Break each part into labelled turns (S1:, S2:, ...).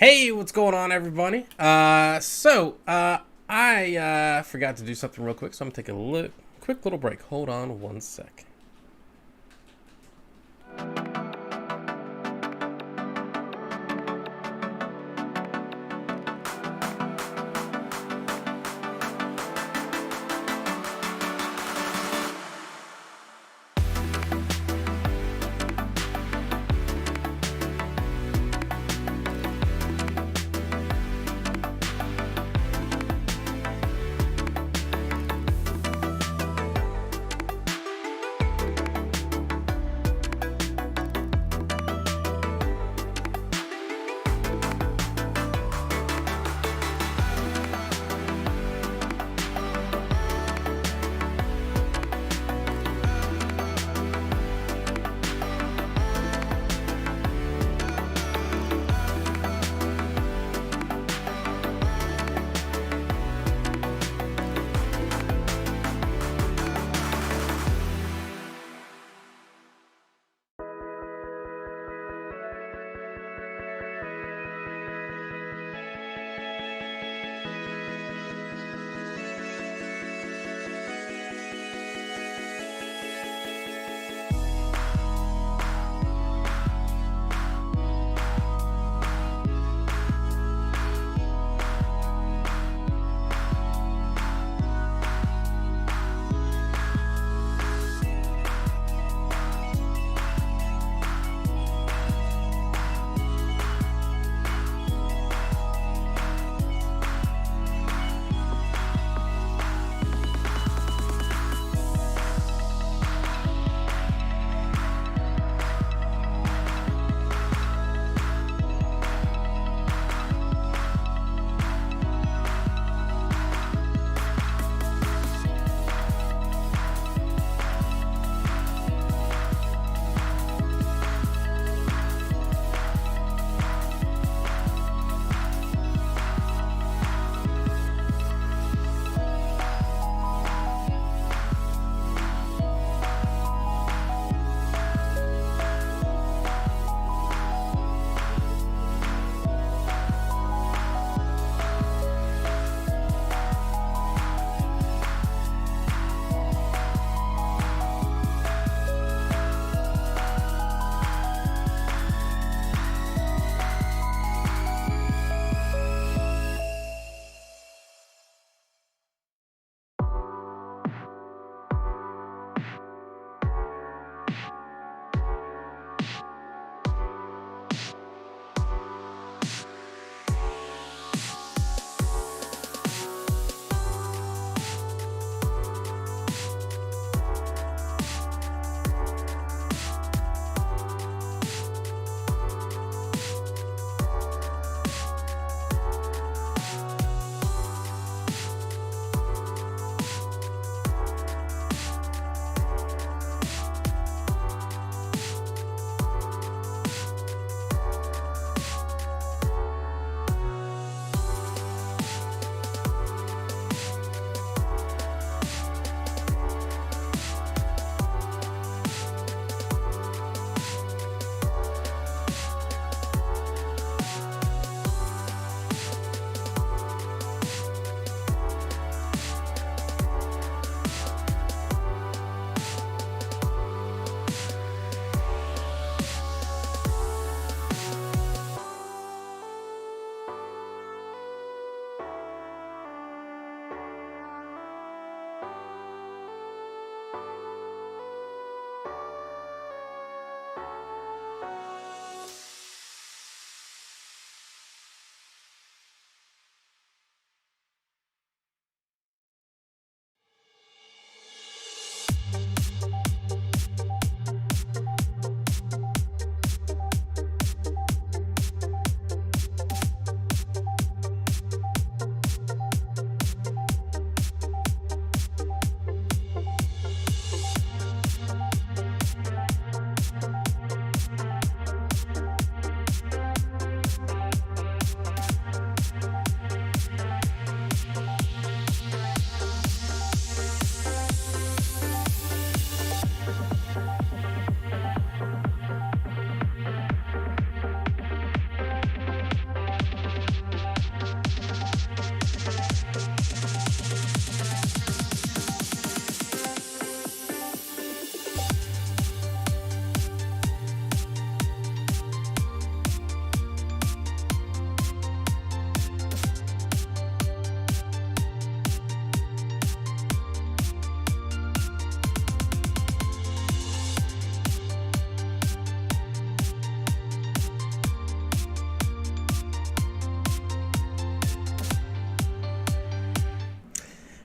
S1: Hey, what's going on, everybody? I forgot to do something real quick, so I'm taking a quick little break. Hold on one sec.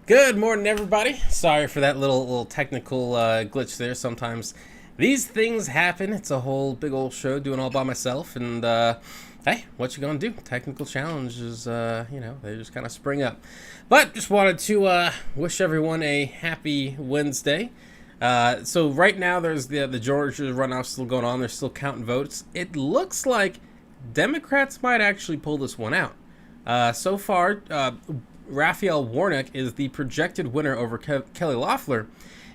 S1: Good morning, everybody. Sorry for that little technical glitch there. Sometimes these things happen. It's a whole big old show doing all by myself, and hey, what you gonna do? Technical challenges, they just kind of spring up. But just wanted to wish everyone a happy Wednesday. So right now there's the Georgia runoff still going on. They're still counting votes. It looks like Democrats might actually pull this one out. So far, Raphael Warnock is the projected winner over Kelly Loeffler,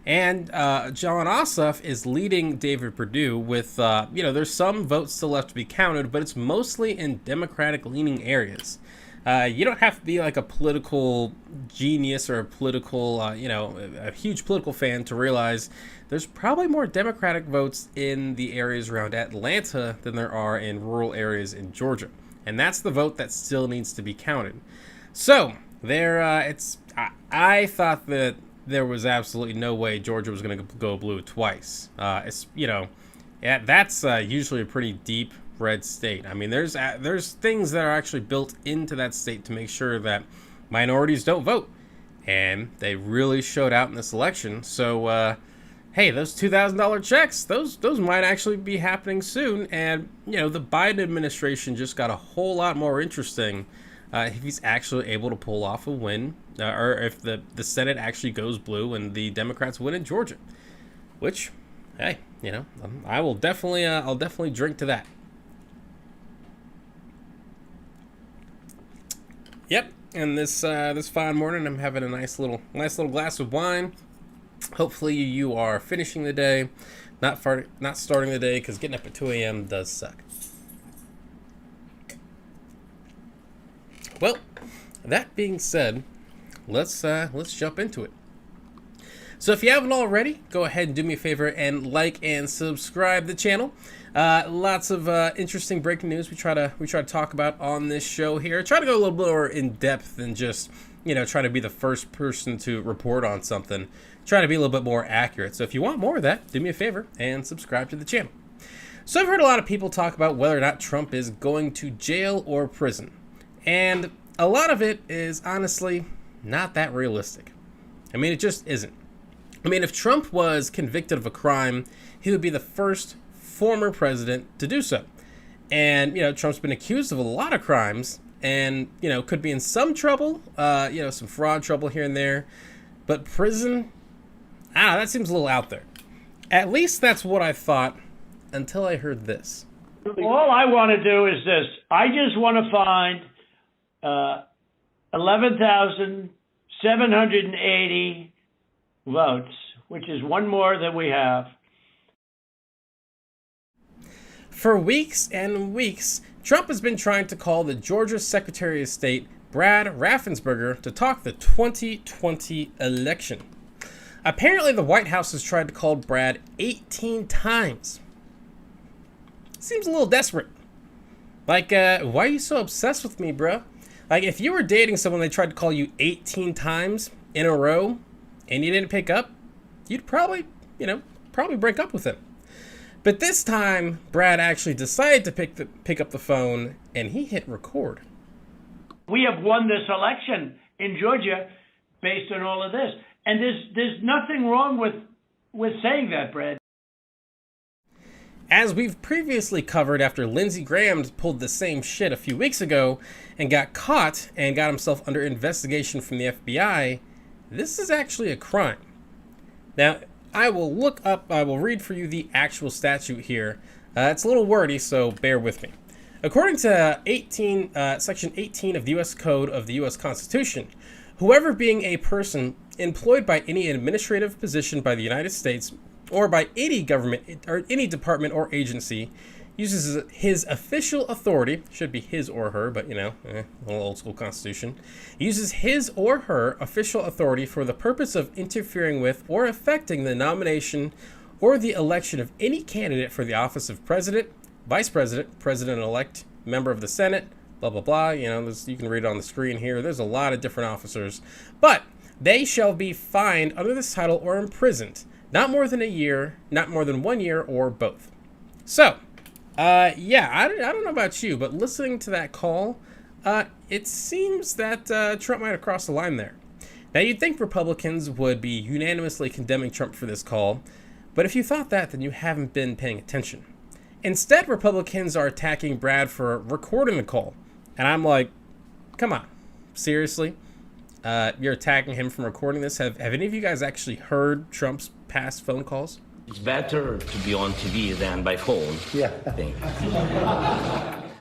S1: and John Ossoff is leading David Perdue with, there's some votes still left to be counted, but it's mostly in Democratic-leaning areas. You don't have to be like a political genius or a political, a huge political fan to realize there's probably more Democratic votes in the areas around Atlanta than there are in rural areas in Georgia. And that's the vote that still needs to be counted. So, I thought that there was absolutely no way Georgia was going to go blue twice. That's usually a pretty deep red state. I mean, there's things that are actually built into that state to make sure that minorities don't vote, and they really showed out in this election. So, hey, those $2,000 checks, those might actually be happening soon. And the Biden administration just got a whole lot more interesting. If he's actually able to pull off a win, or if the Senate actually goes blue and the Democrats win in Georgia, which, hey, I will definitely, I'll definitely drink to that. Yep, and this fine morning, I'm having a nice little glass of wine. Hopefully, you are finishing the day, not starting the day, because getting up at 2 a.m. does suck. Well, that being said, let's jump into it. So if you haven't already, go ahead and do me a favor and like and subscribe to the channel. Lots of interesting breaking news we try to talk about on this show here. Try to go a little bit more in depth than just try to be the first person to report on something. Try to be a little bit more accurate. So if you want more of that, do me a favor and subscribe to the channel. So I've heard a lot of people talk about whether or not Trump is going to jail or prison. And a lot of it is honestly not that realistic. I mean, it just isn't. I mean, if Trump was convicted of a crime, he would be the first former president to do so. And, Trump's been accused of a lot of crimes and, could be in some trouble, some fraud trouble here and there. But prison, that seems a little out there. At least that's what I thought until I heard this.
S2: All I want to do is this. I just want to find 11,780 votes, which is one more than we have.
S1: For weeks and weeks, Trump has been trying to call the Georgia Secretary of State, Brad Raffensperger, to talk the 2020 election. Apparently, the White House has tried to call Brad 18 times. Seems a little desperate. Like, why are you so obsessed with me, bro? Like, if you were dating someone, they tried to call you 18 times in a row, and you didn't pick up, you'd probably break up with him. But this time, Brad actually decided to pick up the phone, and he hit record.
S2: We have won this election in Georgia based on all of this. And there's nothing wrong with saying that, Brad.
S1: As we've previously covered, after Lindsey Graham pulled the same shit a few weeks ago and got caught and got himself under investigation from the FBI, this is actually a crime. Now, I will read for you the actual statute here. It's a little wordy, so bear with me. According to Section 18 of the U.S. Code of the U.S. Constitution, whoever being a person employed by any administrative position by the United States or by any government or any department or agency uses his official authority, should be his or her, but a little old school constitution, uses his or her official authority for the purpose of interfering with or affecting the nomination or the election of any candidate for the office of president, vice president, president-elect, member of the Senate, blah, blah, blah. You can read it on the screen here. There's a lot of different officers, but they shall be fined under this title or imprisoned, not more than a year, not more than 1 year, or both. So, I don't know about you, but listening to that call, it seems that Trump might have crossed the line there. Now, you'd think Republicans would be unanimously condemning Trump for this call, but if you thought that, then you haven't been paying attention. Instead, Republicans are attacking Brad for recording the call. And I'm like, come on, seriously? You're attacking him from recording this? Have any of you guys actually heard Trump's past phone calls?
S3: It's better to be on TV than by phone.
S4: Yeah.
S3: I think.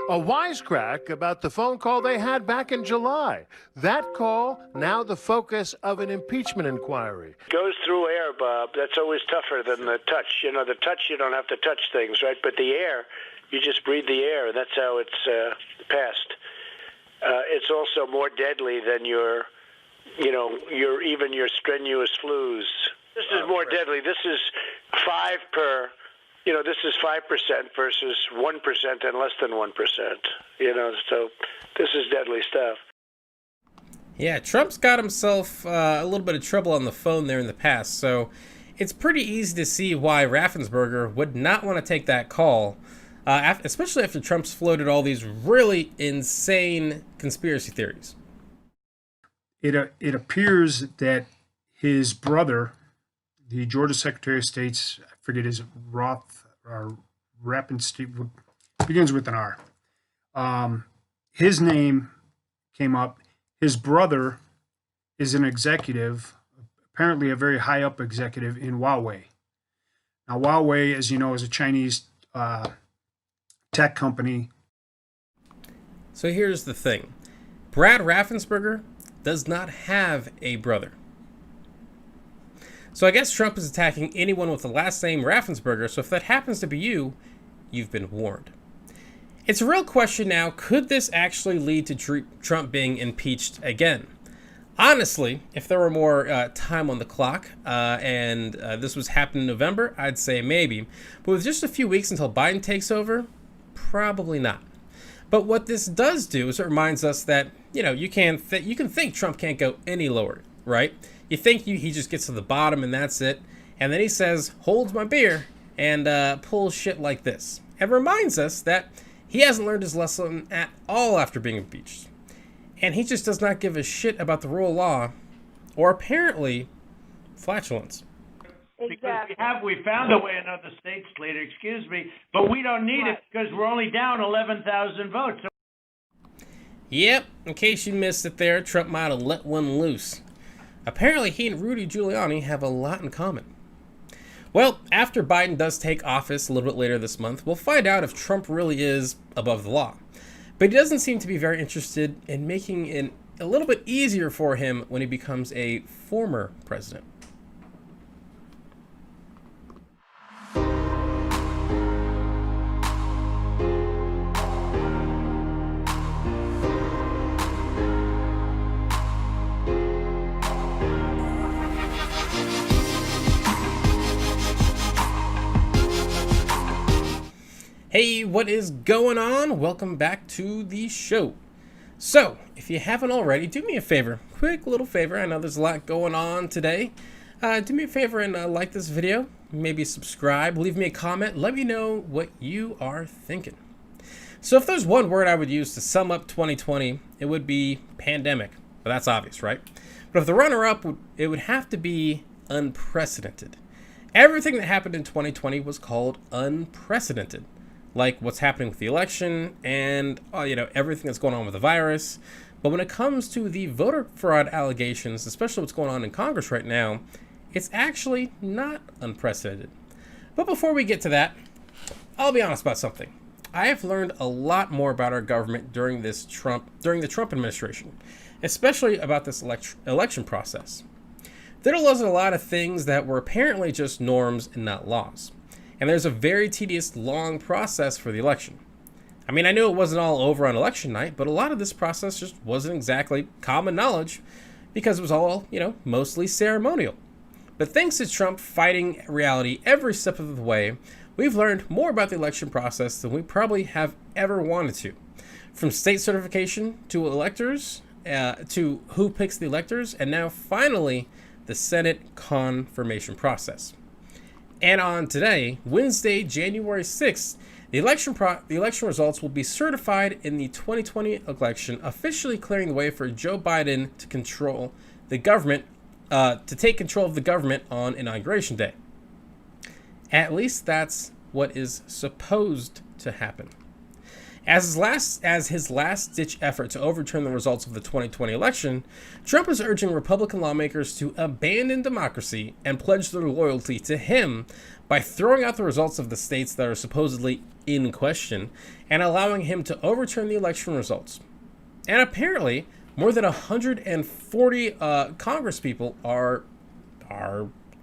S5: A wisecrack about the phone call they had back in July. That call, now the focus of an impeachment inquiry.
S6: Goes through air, Bob. That's always tougher than the touch. You know, the touch, you don't have to touch things, right? But the air, you just breathe the air, and that's how it's passed. It's also more deadly than your strenuous flus. This is more deadly. This is 5 per... this is 5% versus 1% and less than 1%. So this is deadly stuff.
S1: Yeah, Trump's got himself a little bit of trouble on the phone there in the past, so it's pretty easy to see why Raffensperger would not want to take that call, especially after Trump's floated all these really insane conspiracy theories.
S4: It appears that his brother, the Georgia Secretary of State's, I forget his Rappenstein, begins with an R. His name came up. His brother is an executive, apparently a very high up executive in Huawei. Now, Huawei, as you know, is a Chinese tech company.
S1: So here's the thing. Brad Raffensperger does not have a brother. So I guess Trump is attacking anyone with the last name Raffensperger, so if that happens to be you, you've been warned. It's a real question now, could this actually lead to Trump being impeached again? Honestly, if there were more time on the clock and this was happening in November, I'd say maybe. But with just a few weeks until Biden takes over, probably not. But what this does do is it reminds us that, you can think Trump can't go any lower, right? You think he just gets to the bottom and that's it. And then he says, holds my beer, and pulls shit like this. It reminds us that he hasn't learned his lesson at all after being impeached. And he just does not give a shit about the rule of law, or apparently, flatulence.
S2: Exactly. Because we found a way in other states, Slater, excuse me, but we don't need it because we're only down 11,000 votes.
S1: Yep, in case you missed it there, Trump might have let one loose. Apparently, he and Rudy Giuliani have a lot in common. Well, after Biden does take office a little bit later this month, we'll find out if Trump really is above the law. But he doesn't seem to be very interested in making it a little bit easier for him when he becomes a former president. Hey, what is going on? Welcome back to the show. So, if you haven't already, do me a favor, quick little favor. I know there's a lot going on today. Do me a favor and like this video, maybe subscribe, leave me a comment, let me know what you are thinking. So if there's one word I would use to sum up 2020, it would be pandemic. But that's obvious, right? But if the runner-up, it would have to be unprecedented. Everything that happened in 2020 was called unprecedented. Like what's happening with the election and everything that's going on with the virus. But when it comes to the voter fraud allegations, especially what's going on in Congress right now, it's actually not unprecedented. But before we get to that, I'll be honest about something. I have learned a lot more about our government during the Trump administration, especially about this election process. There was a lot of things that were apparently just norms and not laws. And there's a very tedious, long process for the election. I mean, I knew it wasn't all over on election night, but a lot of this process just wasn't exactly common knowledge because it was all, mostly ceremonial. But thanks to Trump fighting reality every step of the way, we've learned more about the election process than we probably have ever wanted to. From state certification to electors, to who picks the electors, and now finally, the Senate confirmation process. And on today, Wednesday, January 6th, the election results will be certified in the 2020 election, officially clearing the way for Joe Biden to control the government, to take control of the government on Inauguration Day. At least that's what is supposed to happen. As his last-ditch effort to overturn the results of the 2020 election, Trump is urging Republican lawmakers to abandon democracy and pledge their loyalty to him by throwing out the results of the states that are supposedly in question and allowing him to overturn the election results. And apparently, more than 140 congresspeople are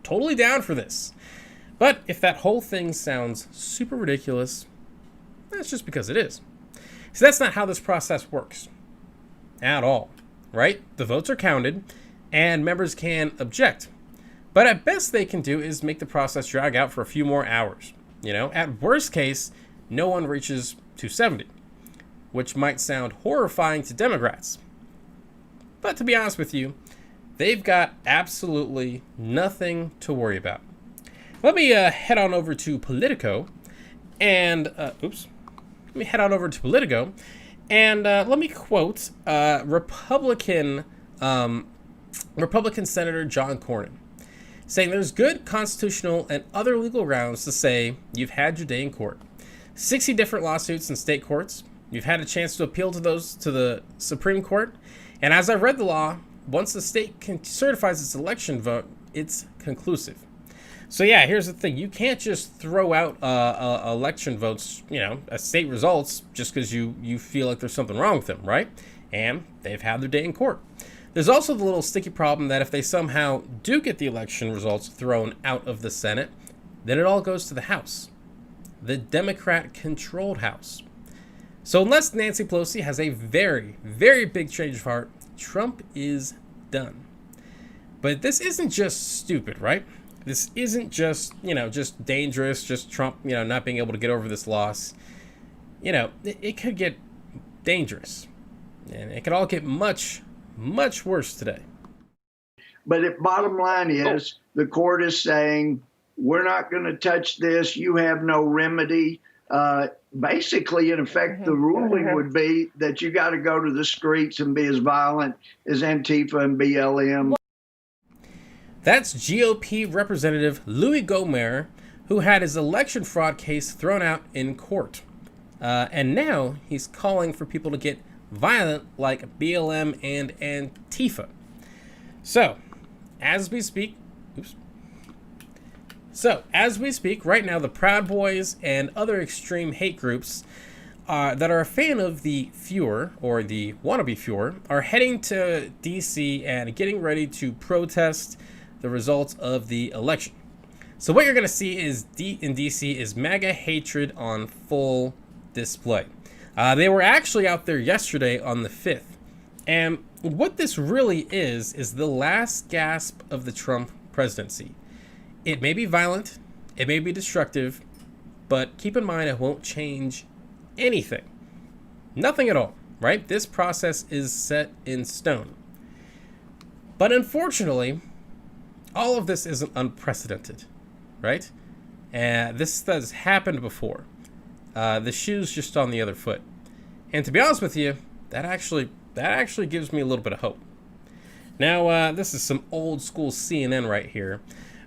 S1: totally down for this. But if that whole thing sounds super ridiculous, that's just because it is. So that's not how this process works at all, right? The votes are counted and members can object. But at best they can do is make the process drag out for a few more hours. At worst case, no one reaches 270, which might sound horrifying to Democrats. But to be honest with you, they've got absolutely nothing to worry about. Let me head on over to Politico and let me quote Republican Senator John Cornyn, saying there's good constitutional and other legal grounds to say you've had your day in court. 60 different lawsuits in state courts. You've had a chance to appeal to those to the Supreme Court. And as I read the law, once the state certifies its election vote, it's conclusive. So yeah, here's the thing. You can't just throw out election votes, state results, just because you feel like there's something wrong with them, right? And they've had their day in court. There's also the little sticky problem that if they somehow do get the election results thrown out of the Senate, then it all goes to the House, the Democrat-controlled House. So unless Nancy Pelosi has a very, very big change of heart, Trump is done. But this isn't just stupid, right? This isn't just, just dangerous, just Trump, not being able to get over this loss. It could get dangerous. And it could all get much, much worse today.
S7: But the bottom line is the court is saying, we're not going to touch this. You have no remedy. Basically, in effect, the ruling would be that you got to go to the streets and be as violent as Antifa and BLM.
S1: That's GOP Representative Louis Gohmert, who had his election fraud case thrown out in court. And now he's calling for people to get violent like BLM and Antifa. So, as we speak, right now, the Proud Boys and other extreme hate groups that are a fan of the Fuhrer, or the wannabe Fuhrer, are heading to D.C. and getting ready to protest the results of the election. So what you're going to see is in D.C. is MAGA hatred on full display. They were actually out there yesterday on the 5th. And what this really is the last gasp of the Trump presidency. It may be violent, it may be destructive, but keep in mind it won't change anything. Nothing at all, right? This process is set in stone. But unfortunately, all of this isn't unprecedented, right? This has happened before. The shoe's just on the other foot. And to be honest with you, that actually gives me a little bit of hope. Now, this is some old school CNN right here.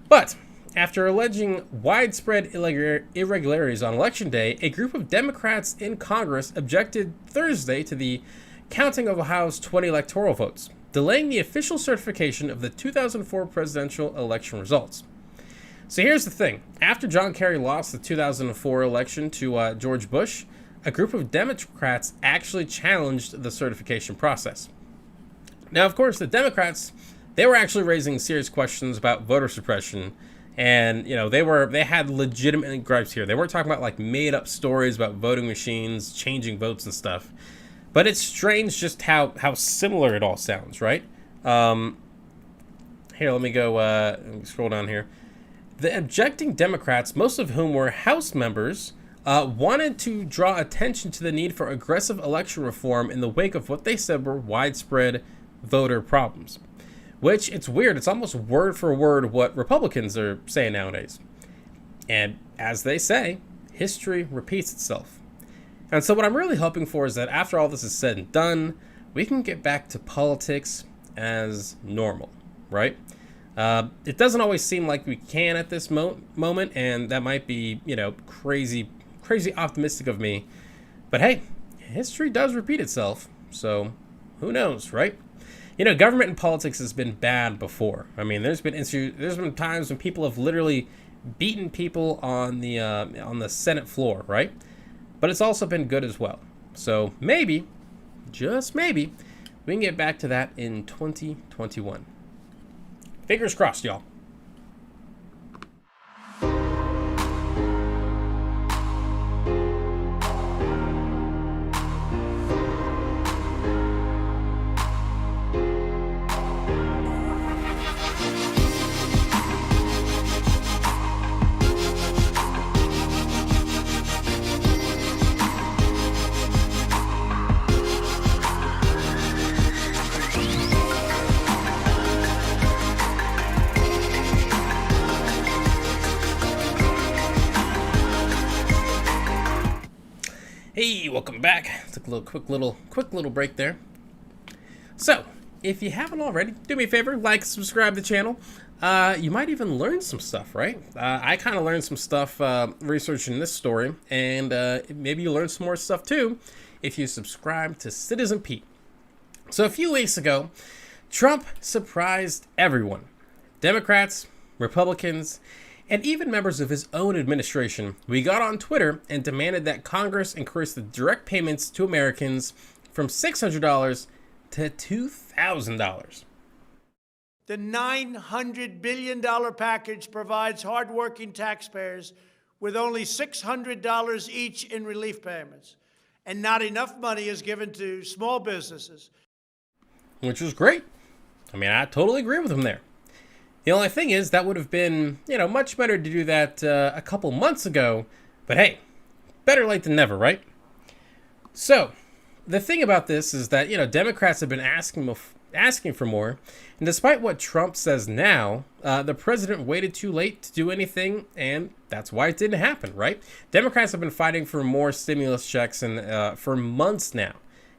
S1: But after alleging widespread irregularities on Election Day, a group of Democrats in Congress objected Thursday to the counting of Ohio's 20 electoral votes, delaying the official certification of the 2004 presidential election results. So here's the thing. After John Kerry lost the 2004 election to George Bush, a group of Democrats actually challenged the certification process. Now, of course, the Democrats, they were actually raising serious questions about voter suppression, and they had legitimate gripes here. They weren't talking about like made up stories about voting machines changing votes and stuff. But it's strange just how similar it all sounds, right? Here, let me scroll down here. The objecting Democrats, most of whom were House members, wanted to draw attention to the need for aggressive election reform in the wake of what they said were widespread voter problems. Which, it's weird, it's almost word for word what Republicans are saying nowadays. And as they say, history repeats itself. And so what I'm really hoping for is that after all this is said and done, we can get back to politics as normal, right? It doesn't always seem like we can at this moment, and that might be, crazy optimistic of me. But hey, history does repeat itself, so who knows, right? Government and politics has been bad before. I mean, there's been times when people have literally beaten people on the Senate floor, right? But it's also been good as well. So maybe, just maybe, we can get back to that in 2021. Fingers crossed, y'all. Hey, welcome back. Took a quick little break there. So, if you haven't already, do me a favor, like, subscribe to the channel. You might even learn some stuff, right? I kind of learned some stuff researching this story, and maybe you learn some more stuff too if you subscribe to Citizen Pete. So a few weeks ago, Trump surprised everyone. Democrats, Republicans, and even members of his own administration. We got on Twitter and demanded that Congress increase the direct payments to Americans from $600 to $2,000.
S2: The $900 billion package provides hardworking taxpayers with only $600 each in relief payments, and not enough money is given to small businesses.
S1: Which was great. I mean, I totally agree with him there. The only thing is that would have been, much better to do that a couple months ago. But hey, better late than never, right? So, the thing about this is that, Democrats have been asking for more. And despite what Trump says now, the president waited too late to do anything. And that's why it didn't happen, right? Democrats have been fighting for more stimulus checks for months now.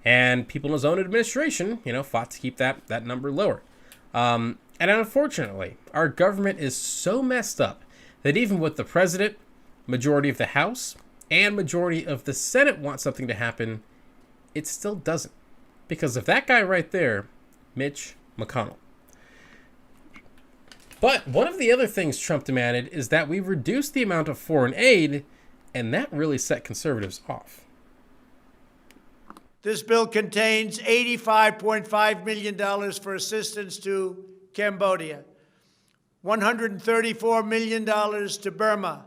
S1: And people in his own administration, fought to keep that number lower. And unfortunately, our government is so messed up that even with the president, majority of the House, and majority of the Senate want something to happen, it still doesn't. Because of that guy right there, Mitch McConnell. But one of the other things Trump demanded is that we reduce the amount of foreign aid, and that really set conservatives off.
S2: This bill contains $85.5 million for assistance to Cambodia, $134 million to Burma,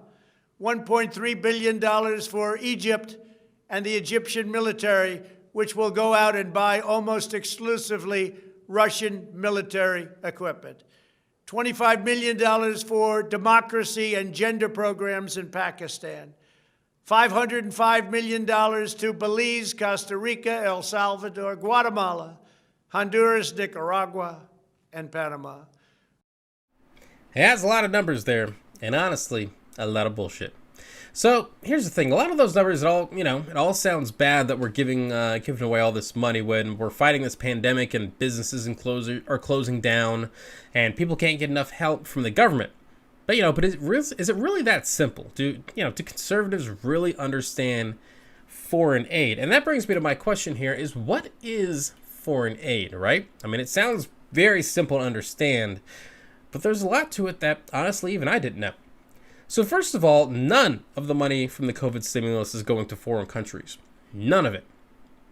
S2: $1.3 billion for Egypt and the Egyptian military, which will go out and buy almost exclusively Russian military equipment, $25 million for democracy and gender programs in Pakistan, $505 million to Belize, Costa Rica, El Salvador, Guatemala, Honduras, Nicaragua, and Panama.
S1: It has a lot of numbers there, and honestly, a lot of bullshit. So here's the thing: a lot of those numbers, it all sounds bad that we're giving away all this money when we're fighting this pandemic and businesses are closing down, and people can't get enough help from the government. But is it really that simple? Do conservatives really understand foreign aid? And that brings me to my question here: is what is foreign aid? Right? I mean, it sounds very simple to understand, but there's a lot to it that honestly even I didn't know. So first of all, none of the money from the COVID stimulus is going to foreign countries. None of it,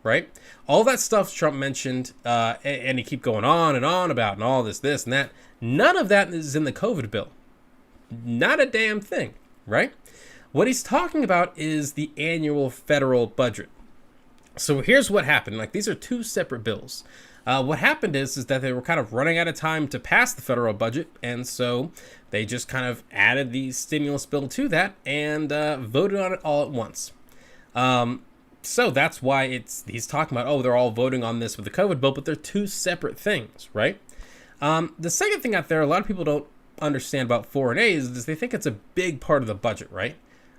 S1: right? All that stuff Trump mentioned, and he keep going on and on about and all this and that. None of that is in the COVID bill. Not a damn thing, right? What he's talking about is the annual federal budget. So here's what happened. These are two separate bills. What happened is that they were kind of running out of time to pass the federal budget, and so they just kind of added the stimulus bill to that and voted on it all at once. So that's why he's talking about, they're all voting on this with the COVID bill, but they're two separate things, right? The second thing out there, a lot of people don't understand about foreign aid is they think it's a big part of the budget, right?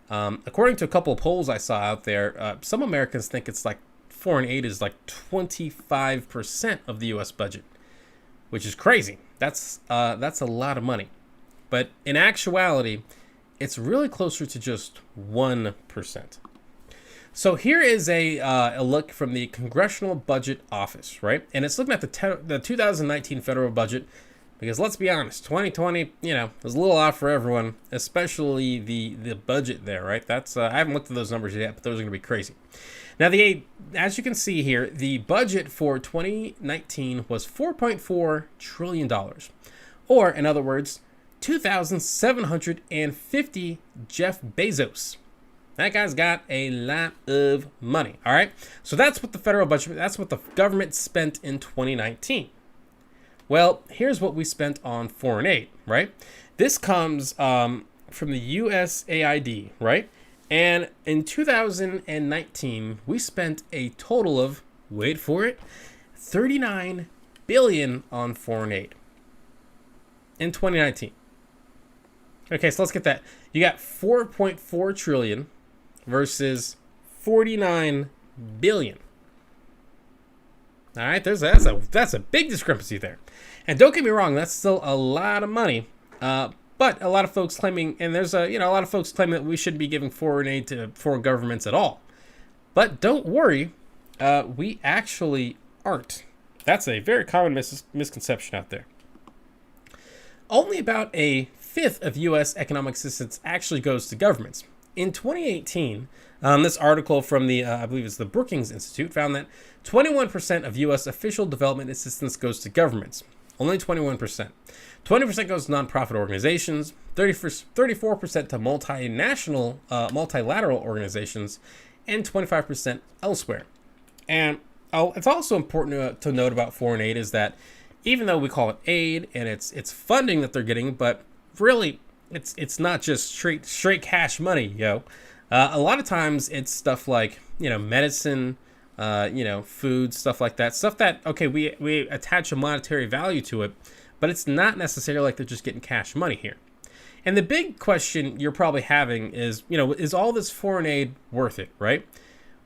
S1: According to a couple of polls I saw out there, some Americans think it's like foreign aid is like 25% of the U.S. budget. which is crazy. That's a lot of money. But in actuality, it's really closer to just 1%. So here is a look from the Congressional Budget Office, right? And it's looking at the 2019 federal budget, because let's be honest, 2020, was a little off for everyone, especially the budget there, right? That's I haven't looked at those numbers yet, but those are going to be crazy. Now, as you can see here, the budget for 2019 was $4.4 trillion, or in other words, 2,750 Jeff Bezos. That guy's got a lot of money, all right? So that's what the federal budget, that's what the government spent in 2019. Well, here's what we spent on foreign aid, right? This comes from the USAID, right? And in 2019, we spent a total of, wait for it, $39 billion on foreign aid in 2019. Okay, so let's get that. You got 4.4 trillion versus 49 billion. All right, that's a big discrepancy there. And don't get me wrong, that's still a lot of money. But a lot of folks claiming, and there's a lot of folks claiming that we shouldn't be giving foreign aid to foreign governments at all. But don't worry, we actually aren't. That's a very common misconception out there. Only about a fifth of U.S. economic assistance actually goes to governments. In 2018, this article from the, I believe it's the Brookings Institute, found that 21% of U.S. official development assistance goes to governments. Only 21%. 20% goes to nonprofit organizations, 34% to multilateral organizations, and 25% elsewhere. And it's also important to note about foreign aid is that even though we call it aid and it's funding that they're getting, but really it's not just straight cash money, yo. A lot of times it's stuff like medicine, food, stuff like that. Stuff that we attach a monetary value to it, but it's not necessarily like they're just getting cash money here. And the big question you're probably having is, is all this foreign aid worth it, right?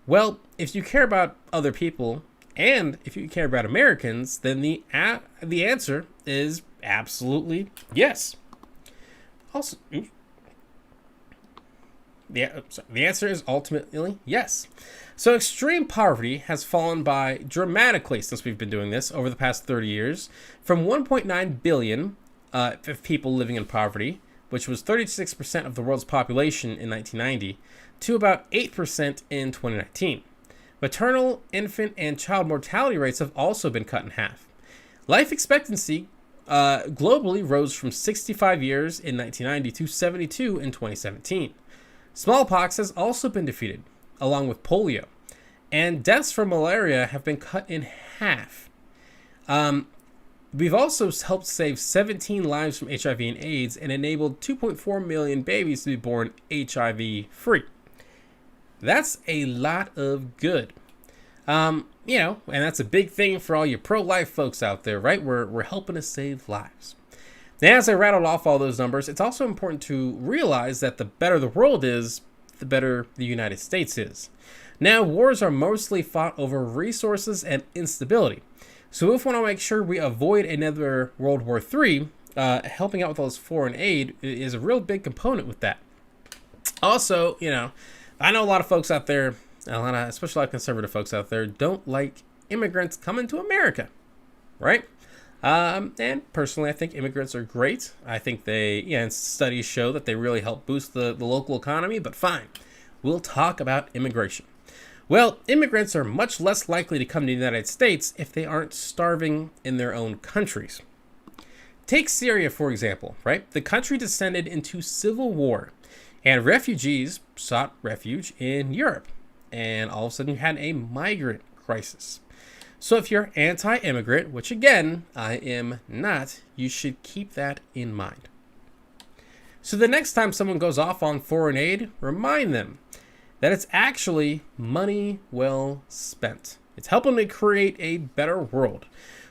S1: Well, if you care about other people and if you care about Americans, then the answer is absolutely yes. Also, the answer is ultimately yes. So extreme poverty has fallen by dramatically since we've been doing this over the past 30 years, from 1.9 billion of people living in poverty, which was 36% of the world's population in 1990, to about 8% in 2019. Maternal, infant, and child mortality rates have also been cut in half. Life expectancy globally rose from 65 years in 1990 to 72 in 2017. Smallpox has also been defeated, along with polio, and deaths from malaria have been cut in half. We've also helped save 17 lives from HIV and AIDS and enabled 2.4 million babies to be born HIV-free. That's a lot of good. And that's a big thing for all you pro-life folks out there, right? We're helping to save lives. Now, as I rattled off all those numbers, it's also important to realize that the better the world is, the better the United States is. Now, wars are mostly fought over resources and instability. So if we want to make sure we avoid another World War III, helping out with all this foreign aid is a real big component with that. Also, I know a lot of folks out there, especially a lot of conservative folks out there, don't like immigrants coming to America, right? And personally, I think immigrants are great. I think and studies show that they really help boost the local economy, but fine. We'll talk about immigration. Well, immigrants are much less likely to come to the United States if they aren't starving in their own countries. Take Syria, for example, right? The country descended into civil war, and refugees sought refuge in Europe. And all of a sudden, you had a migrant crisis. So if you're anti-immigrant, which again, I am not, you should keep that in mind. So the next time someone goes off on foreign aid, remind them that it's actually money well spent. It's helping to create a better world,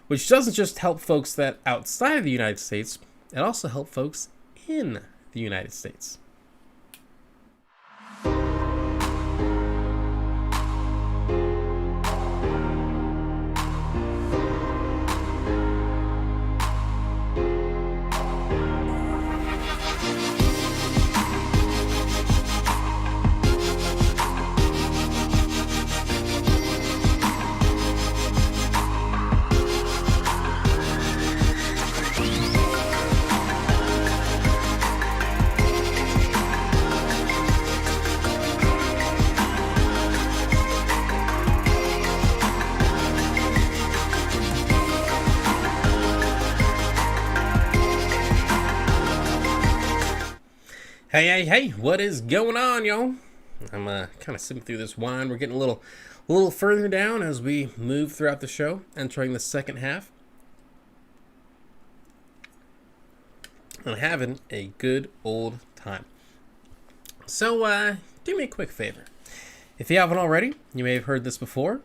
S1: which doesn't just help folks that outside of the United States, it also helps folks in the United States. Hey, what is going on, y'all? I'm kind of sipping through this wine. We're getting a little further down as we move throughout the show, entering the second half. And having a good old time. So, do me a quick favor. If you haven't already, you may have heard this before,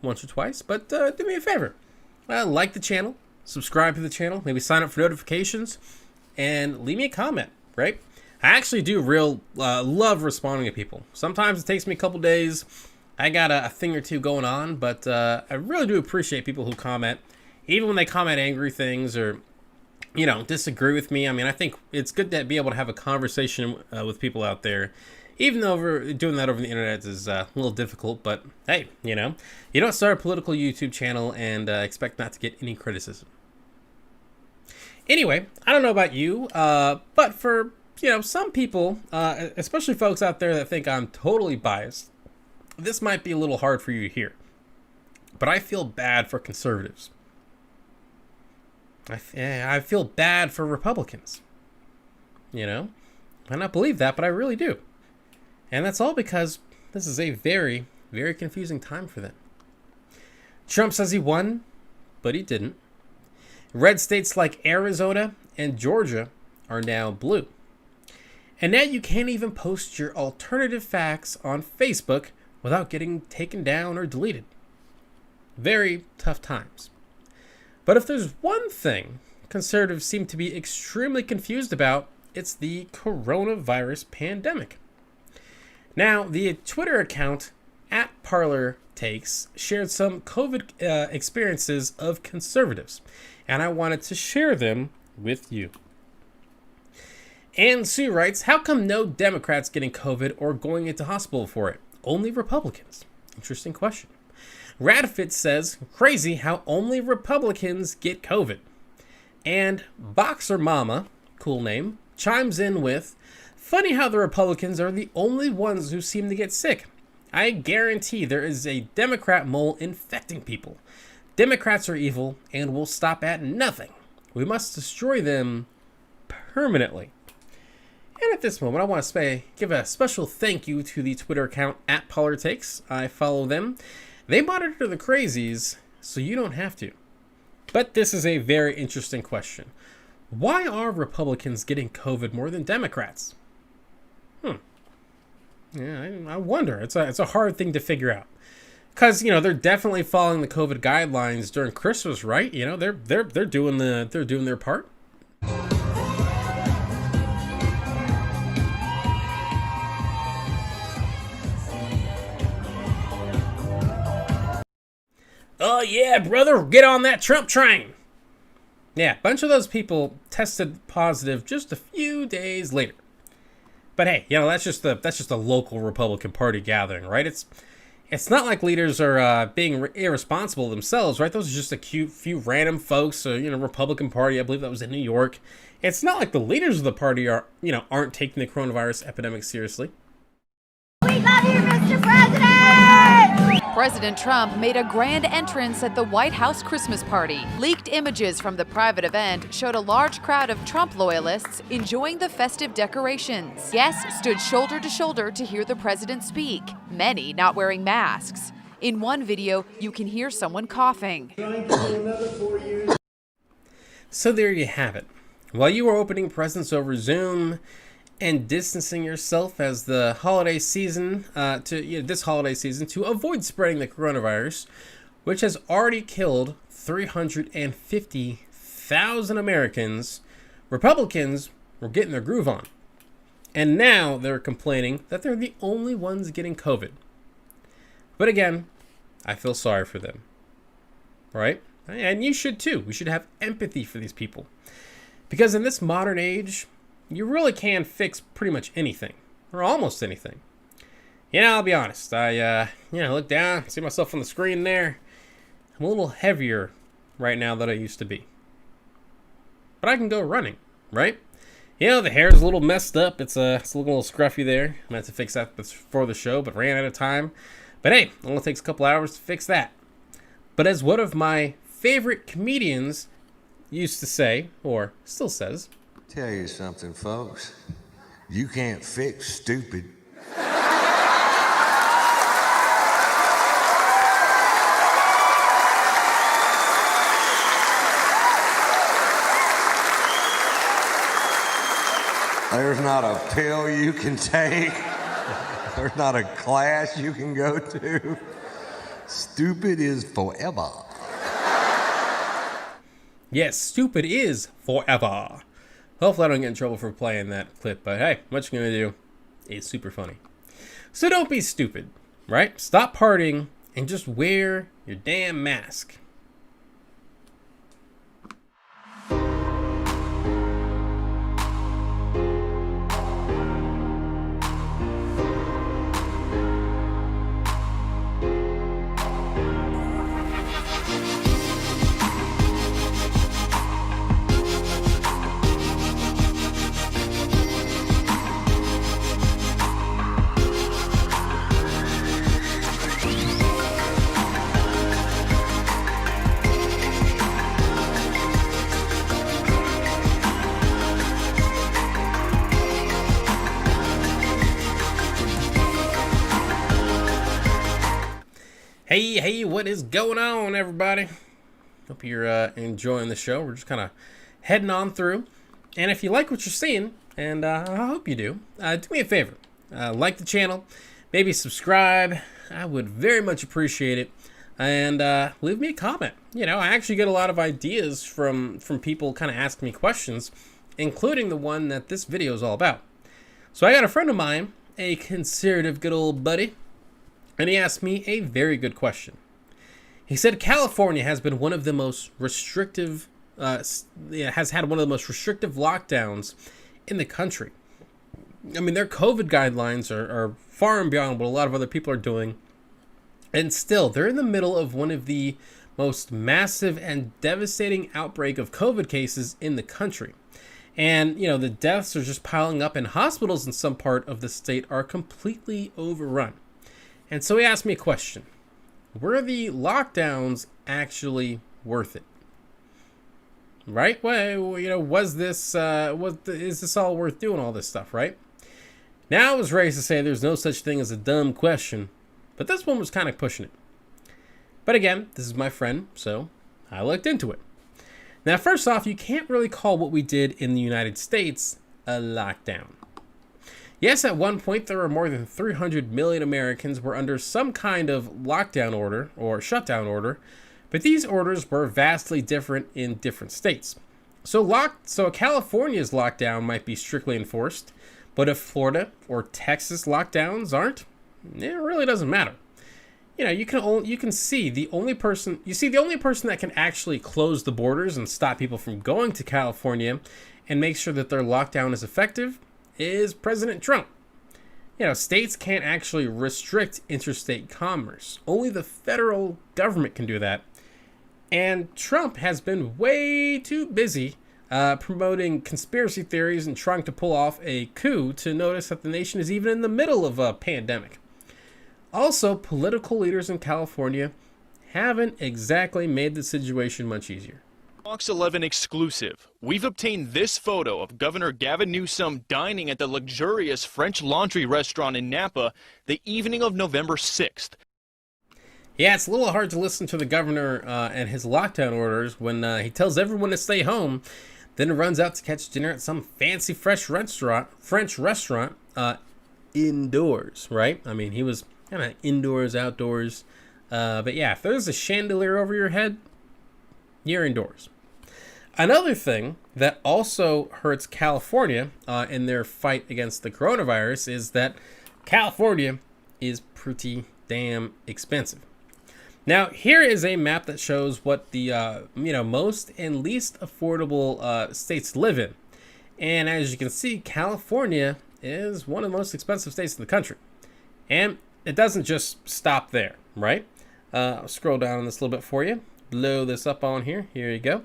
S1: once or twice, but do me a favor. Like the channel, subscribe to the channel, maybe sign up for notifications, and leave me a comment, right? I actually do love responding to people. Sometimes it takes me a couple days. I got a thing or two going on, but I really do appreciate people who comment, even when they comment angry things or, disagree with me. I mean, I think it's good to be able to have a conversation with people out there, even though doing that over the internet is a little difficult. But hey, you don't start a political YouTube channel and expect not to get any criticism. Anyway, I don't know about you, but for some people, especially folks out there that think I'm totally biased, this might be a little hard for you to hear. But I feel bad for conservatives. I feel bad for Republicans. I might not believe that, but I really do. And that's all because this is a very, very confusing time for them. Trump says he won, but he didn't. Red states like Arizona and Georgia are now blue. And now you can't even post your alternative facts on Facebook without getting taken down or deleted. Very tough times. But if there's one thing conservatives seem to be extremely confused about, it's the coronavirus pandemic. Now, the Twitter account @ParlorTakes shared some COVID experiences of conservatives, and I wanted to share them with you. And Sue writes, how come no Democrats getting COVID or going into hospital for it? Only Republicans. Interesting question. Radfit says, crazy how only Republicans get COVID. And Boxer Mama, cool name, chimes in with, funny how the Republicans are the only ones who seem to get sick. I guarantee there is a Democrat mole infecting people. Democrats are evil and will stop at nothing. We must destroy them permanently. And at this moment, I want to give a special thank you to the Twitter account @ParlorTakes. I follow them. They monitor the crazies, so you don't have to. But this is a very interesting question. Why are Republicans getting COVID more than Democrats? Yeah, I wonder. It's a hard thing to figure out. Because, they're definitely following the COVID guidelines during Christmas, right? They're doing their part. Oh yeah, brother, get on that Trump train. Yeah, a bunch of those people tested positive just a few days later. But hey, that's just a local Republican Party gathering, right? It's not like leaders are being irresponsible themselves, right? Those are just a few random folks, Republican Party. I believe that was in New York. It's not like the leaders of the party aren't taking the coronavirus epidemic seriously.
S8: We love you, Mr. President! President Trump made a grand entrance at the White House Christmas party. Leaked images from the private event showed a large crowd of Trump loyalists enjoying the festive decorations. Guests stood shoulder to shoulder to hear the president speak, many not wearing masks. In one video, you can hear someone coughing.
S1: So there you have it. While you were opening presents over Zoom and distancing yourself as the holiday season this holiday season to avoid spreading the coronavirus, which has already killed 350,000 Americans, Republicans were getting their groove on. And now they're complaining that they're the only ones getting COVID. But again, I feel sorry for them. Right? And you should too. We should have empathy for these people. Because in this modern age, you really can fix pretty much anything, or almost anything. I'll be honest. I look down, see myself on the screen there. I'm a little heavier right now than I used to be. But I can go running, right? The hair's a little messed up. It's looking a little scruffy there. I'm gonna have to fix that before the show, but ran out of time. But hey, it only takes a couple hours to fix that. But as one of my favorite comedians used to say, or still says,
S9: Tell you something, folks. You can't fix stupid. There's not a pill you can take. There's not a class you can go to. Stupid is forever.
S1: Yes, stupid is forever. Hopefully I don't get in trouble for playing that clip, but hey, what you gonna do? It's super funny. So don't be stupid, right? Stop partying and just wear your damn mask. Hey, what is going on, everybody? Hope you're enjoying the show. We're just kind of heading on through. And if you like what you're seeing, and I hope you do me a favor. Like the channel, maybe subscribe. I would very much appreciate it. And leave me a comment. You know, I actually get a lot of ideas from people kind of asking me questions, including the one that this video is all about. So I got a friend of mine, a conservative good old buddy, and he asked me a very good question. He said California has been one of the most restrictive, has had one of the most restrictive lockdowns in the country. I mean, their COVID guidelines are far and beyond what a lot of other people are doing. And still, they're in the middle of one of the most massive and devastating outbreak of COVID cases in the country. And, you know, the deaths are just piling up, and hospitals in some part of the state are completely overrun. And so he asked me a question. Were the lockdowns actually worth it? Right? Well, you know, is this all worth doing all this stuff, right? Now I was raised to say there's no such thing as a dumb question, but this one was kind of pushing it. But again, this is my friend, so I looked into it. Now, first off, you can't really call what we did in the United States a lockdown. Yes, at one point there were more than 300 million Americans were under some kind of lockdown order or shutdown order, but these orders were vastly different in different states. So California's lockdown might be strictly enforced, but if Florida or Texas lockdowns aren't, it really doesn't matter. You know, you can see the only person that can actually close the borders and stop people from going to California and make sure that their lockdown is effective is President Trump. You know, states can't actually restrict interstate commerce. Only the federal government can do that. And Trump has been way too busy promoting conspiracy theories and trying to pull off a coup to notice that the nation is even in the middle of a pandemic. Also, political leaders in California haven't exactly made the situation much easier.
S10: Fox 11 exclusive. We've obtained this photo of Governor Gavin Newsom dining at the luxurious French Laundry restaurant in Napa the evening of November 6th.
S1: Yeah, it's a little hard to listen to the governor and his lockdown orders when he tells everyone to stay home, then runs out to catch dinner at some fancy French restaurant indoors, right? I mean, he was kind of indoors, outdoors. But yeah, if there's a chandelier over your head, you're indoors. Another thing that also hurts California in their fight against the coronavirus is that California is pretty damn expensive. Now, here is a map that shows what the most and least affordable states live in. And as you can see, California is one of the most expensive states in the country. And it doesn't just stop there, right? I'll scroll down on this a little bit for you. Blow this up on here. Here you go.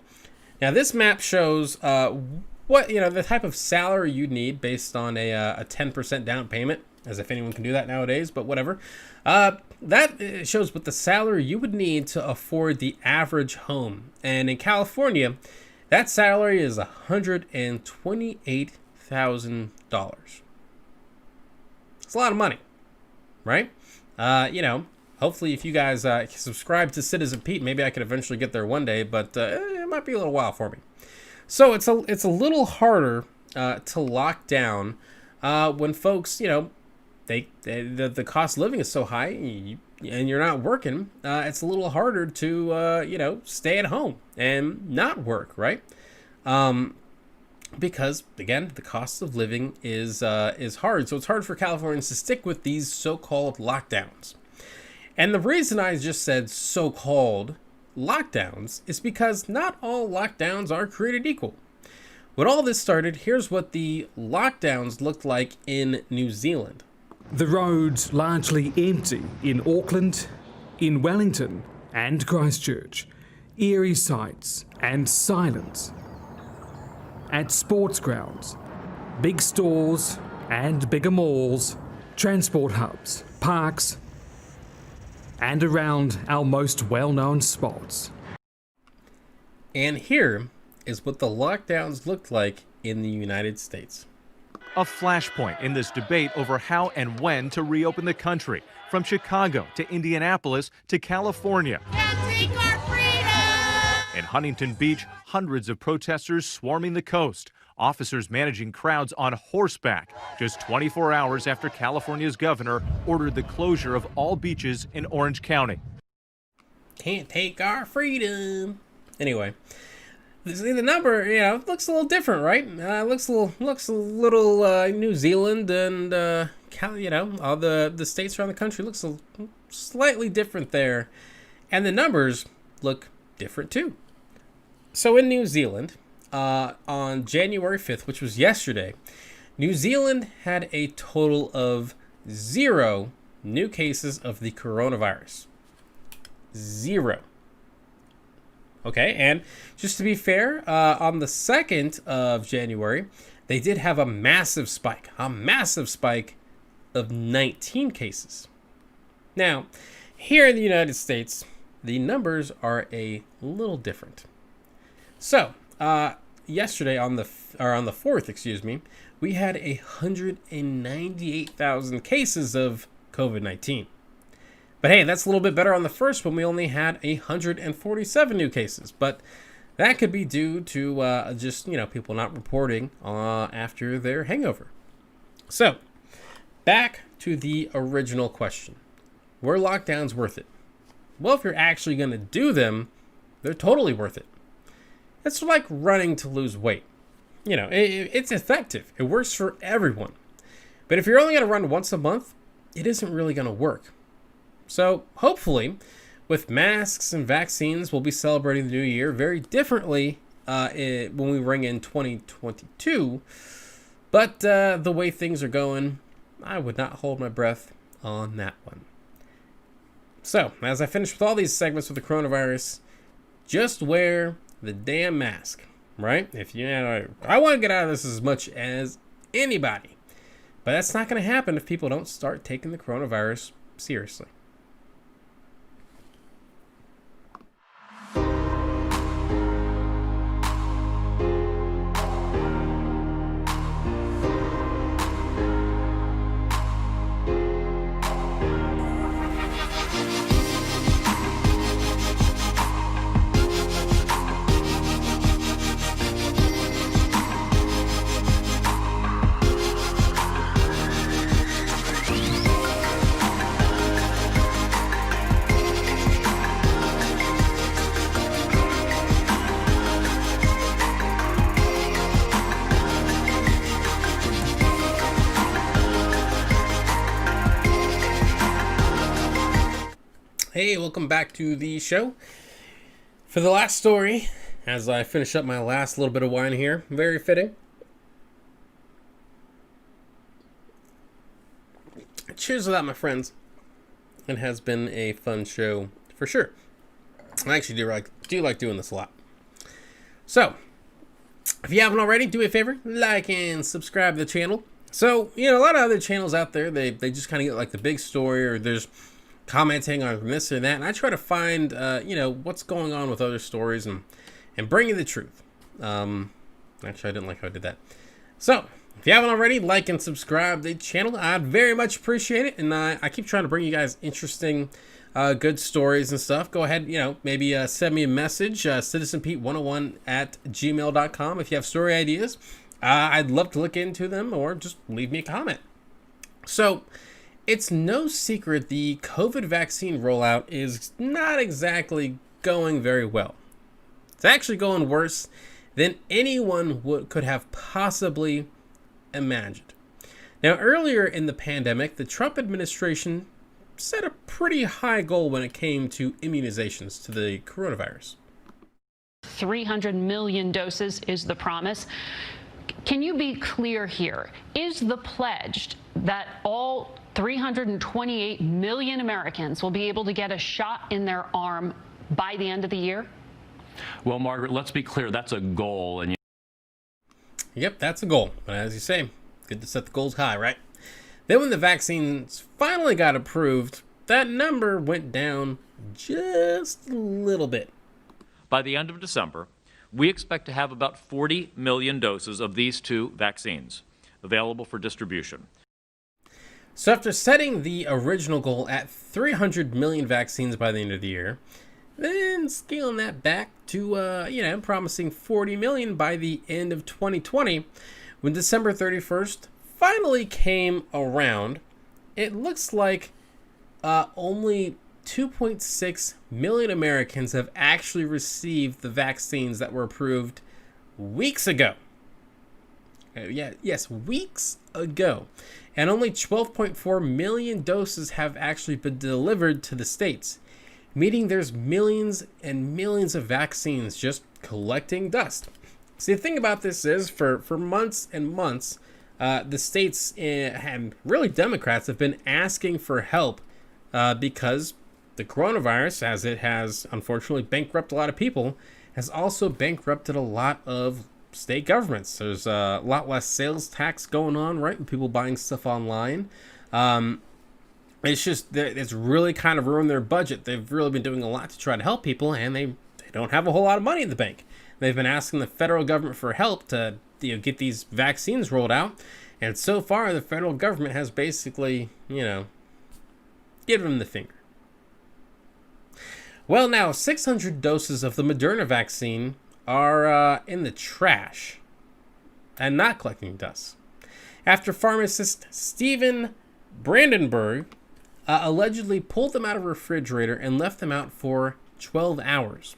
S1: Now, this map shows the type of salary you need based on a 10% down payment, as if anyone can do that nowadays, but whatever. That shows what the salary you would need to afford the average home. And in California, that salary is $128,000. It's a lot of money, right? Hopefully if you guys subscribe to Citizen Pete, maybe I could eventually get there one day, but it might be a little while for me. So it's a little harder to lock down when folks, the cost of living is so high and you're not working. It's a little harder to stay at home and not work, right? Because again, the cost of living is hard, so it's hard for Californians to stick with these so-called lockdowns. And the reason I just said so-called lockdowns is because not all lockdowns are created equal. When all this started, here's what the lockdowns looked like in New Zealand.
S11: The roads largely empty in Auckland, in Wellington and Christchurch, eerie sights and silence. At sports grounds, big stores and bigger malls, transport hubs, parks, and around our most well-known spots.
S1: And here is what the lockdowns looked like in the United States.
S12: A flashpoint in this debate over how and when to reopen the country, from Chicago to Indianapolis to California.
S13: Can't take our freedom!
S12: In Huntington Beach, hundreds of protesters swarming the coast, officers managing crowds on horseback, just 24 hours after California's governor ordered the closure of all beaches in Orange County.
S1: Can't take our freedom. Anyway, the number, looks a little different, right? Looks a little New Zealand and all the states around the country looks slightly different there, and the numbers look different too. So in New Zealand, on January 5th, which was yesterday, New Zealand had a total of 0 new cases of the coronavirus. 0. Okay, and just to be fair, on the 2nd of January, they did have a massive spike of 19 cases. Now, here in the United States, the numbers are a little different. So, yesterday on the 4th, we had 198,000 cases of COVID-19. But hey, that's a little bit better on the first when we only had 147 new cases. But that could be due to just people not reporting after their hangover. So, back to the original question. Were lockdowns worth it? Well, if you're actually going to do them, they're totally worth it. It's like running to lose weight. It's effective. It works for everyone. But if you're only going to run once a month, it isn't really going to work. So hopefully, with masks and vaccines, we'll be celebrating the new year very differently when we ring in 2022. But the way things are going, I would not hold my breath on that one. So, as I finish with all these segments with the coronavirus, just wear the damn mask, right? I want to get out of this as much as anybody. But that's not going to happen if people don't start taking the coronavirus seriously. Hey, welcome back to the show. For the last story, as I finish up my last little bit of wine here, very fitting. Cheers to that, my friends. It has been a fun show for sure. I actually do like doing this a lot. So, if you haven't already, do me a favor, like and subscribe to the channel. So, a lot of other channels out there, they just kind of get like the big story, or there's commenting on this or that, and I try to find what's going on with other stories and bring you the truth. Actually, I didn't like how I did that. So If you haven't already, like and subscribe to the channel. I'd very much appreciate it. And I keep trying to bring you guys interesting, good stories and stuff. Go ahead, maybe send me a message, citizenpete101@gmail.com if you have story ideas. I'd love to look into them, or just leave me a comment. So, it's no secret the COVID vaccine rollout is not exactly going very well. It's actually going worse than anyone could have possibly imagined. Now, earlier in the pandemic, the Trump administration set a pretty high goal when it came to immunizations to the coronavirus.
S14: 300 million doses is the promise. Can you be clear here? Is the pledge that all 328 million Americans will be able to get a shot in their arm by the end of the year?
S15: Well, Margaret, let's be clear. That's a goal. And
S1: Yep, that's a goal. But as you say, good to set the goals high, right? Then when the vaccines finally got approved, that number went down just a little bit.
S16: By the end of December, we expect to have about 40 million doses of these two vaccines available for distribution.
S1: So after setting the original goal at 300 million vaccines by the end of the year, then scaling that back to, promising 40 million by the end of 2020, when December 31st finally came around, it looks like only 2.6 million Americans have actually received the vaccines that were approved weeks ago. Weeks ago. And only 12.4 million doses have actually been delivered to the states, meaning there's millions and millions of vaccines just collecting dust. See, the thing about this is, for months and months, the states and really Democrats have been asking for help because the coronavirus, as it has unfortunately bankrupted a lot of people, has also bankrupted a lot of state governments. There's a lot less sales tax going on, right? With people buying stuff online. It's really kind of ruined their budget. They've really been doing a lot to try to help people, and they don't have a whole lot of money in the bank. They've been asking the federal government for help to get these vaccines rolled out, and so far the federal government has basically, given them the finger. Well, now 600 doses of the Moderna vaccine are in the trash and not collecting dust, after pharmacist Stephen Brandenburg allegedly pulled them out of a refrigerator and left them out for 12 hours.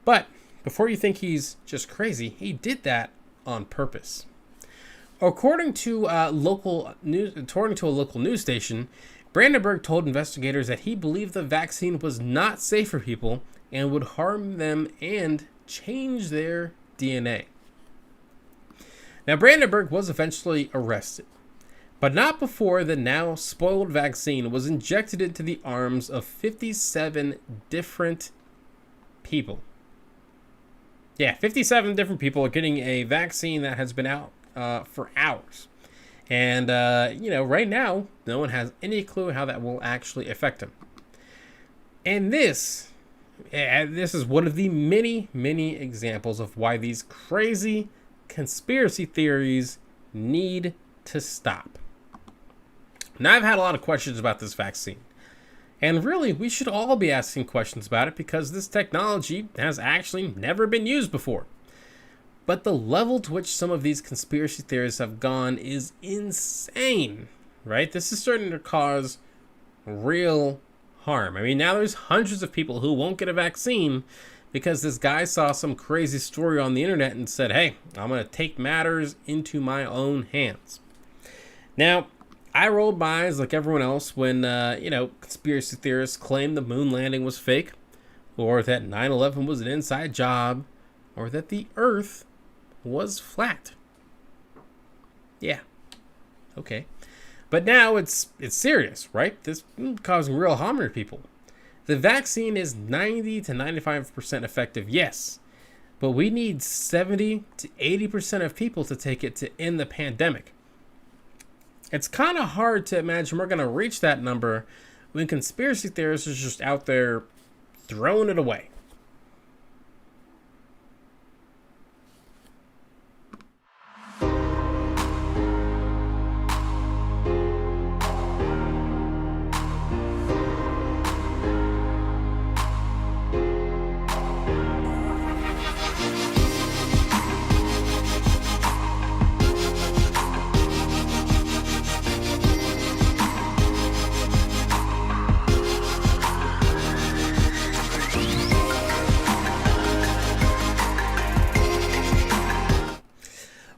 S1: But before you think he's just crazy, he did that on purpose. According to a local news station, Brandenburg told investigators that he believed the vaccine was not safe for people and would harm them and change their DNA. Now, Brandenburg was eventually arrested, but not before the now spoiled vaccine was injected into the arms of 57 different people. Yeah, 57 different people are getting a vaccine that has been out for hours. And, right now, no one has any clue how that will actually affect them. And this is one of the many, many examples of why these crazy conspiracy theories need to stop. Now, I've had a lot of questions about this vaccine. And really, we should all be asking questions about it because this technology has actually never been used before. But the level to which some of these conspiracy theories have gone is insane, right? This is starting to cause real harm. I mean, now there's hundreds of people who won't get a vaccine because this guy saw some crazy story on the internet and said, hey, I'm going to take matters into my own hands. Now, I rolled my eyes like everyone else when, conspiracy theorists claimed the moon landing was fake, or that 9/11 was an inside job, or that the Earth was flat. Yeah. Okay. But now it's serious, right? This is causing real harm to people. The vaccine is 90 to 95% effective, yes. But we need 70 to 80% of people to take it to end the pandemic. It's kind of hard to imagine we're going to reach that number when conspiracy theorists are just out there throwing it away.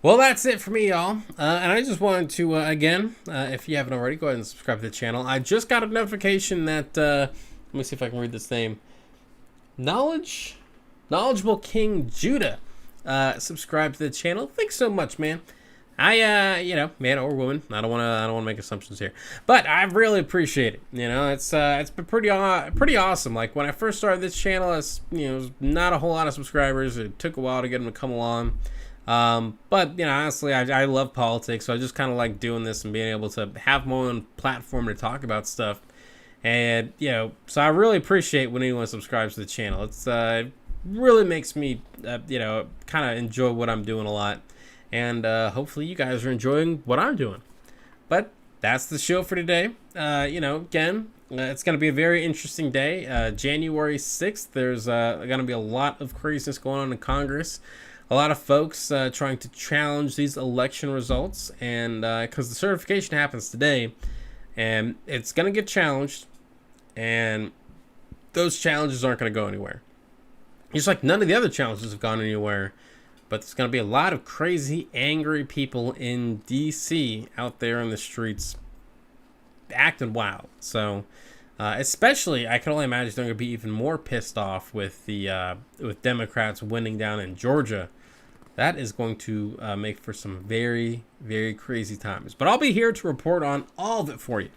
S1: Well, that's it for me, y'all. And I just wanted to, again, if you haven't already, go ahead and subscribe to the channel. I just got a notification that, let me see if I can read this name. Knowledgeable King Judah subscribe to the channel. Thanks so much, man. I, you know, man or woman, I don't want to make assumptions here, but I really appreciate it. You know, it's been pretty awesome. Like when I first started this channel, it's, you know, not a whole lot of subscribers. It took a while to get them to come along. But you know, honestly, I love politics, so I just kind of like doing this and being able to have my own platform to talk about stuff. And you know, so I really appreciate when anyone subscribes to the channel. It's really makes me, you know, kind of enjoy what I'm doing a lot. And hopefully you guys are enjoying what I'm doing. But that's the show for today. You know, again, it's going to be a very interesting day. January 6th, there's going to be a lot of craziness going on in Congress. A lot of folks trying to challenge these election results. And because the certification happens today, and it's going to get challenged. And those challenges aren't going to go anywhere. Just like none of the other challenges have gone anywhere. But there's going to be a lot of crazy, angry people in D.C. out there in the streets acting wild. So, especially, I can only imagine they're going to be even more pissed off with the with Democrats winning down in Georgia. That is going to make for some very, very crazy times. But I'll be here to report on all of it for you.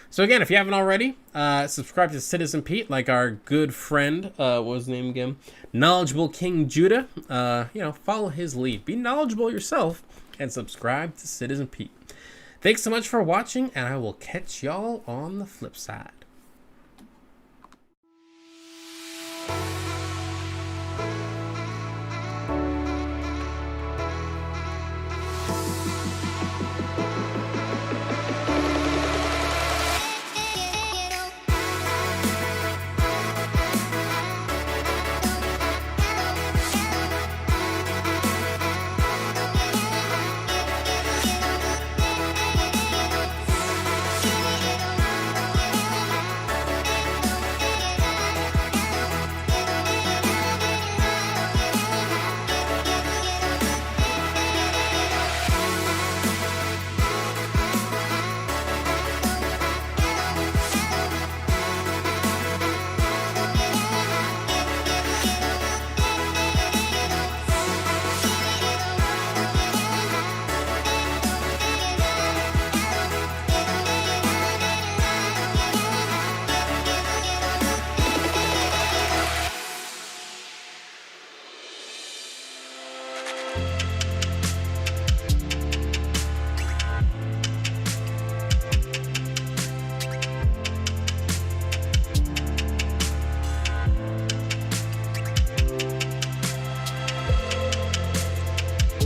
S1: So again, if you haven't already, subscribe to Citizen Pete, like our good friend, what was his name again? Knowledgeable King Judah. You know, follow his lead. Be knowledgeable yourself and subscribe to Citizen Pete. Thanks so much for watching, and I will catch y'all on the flip side.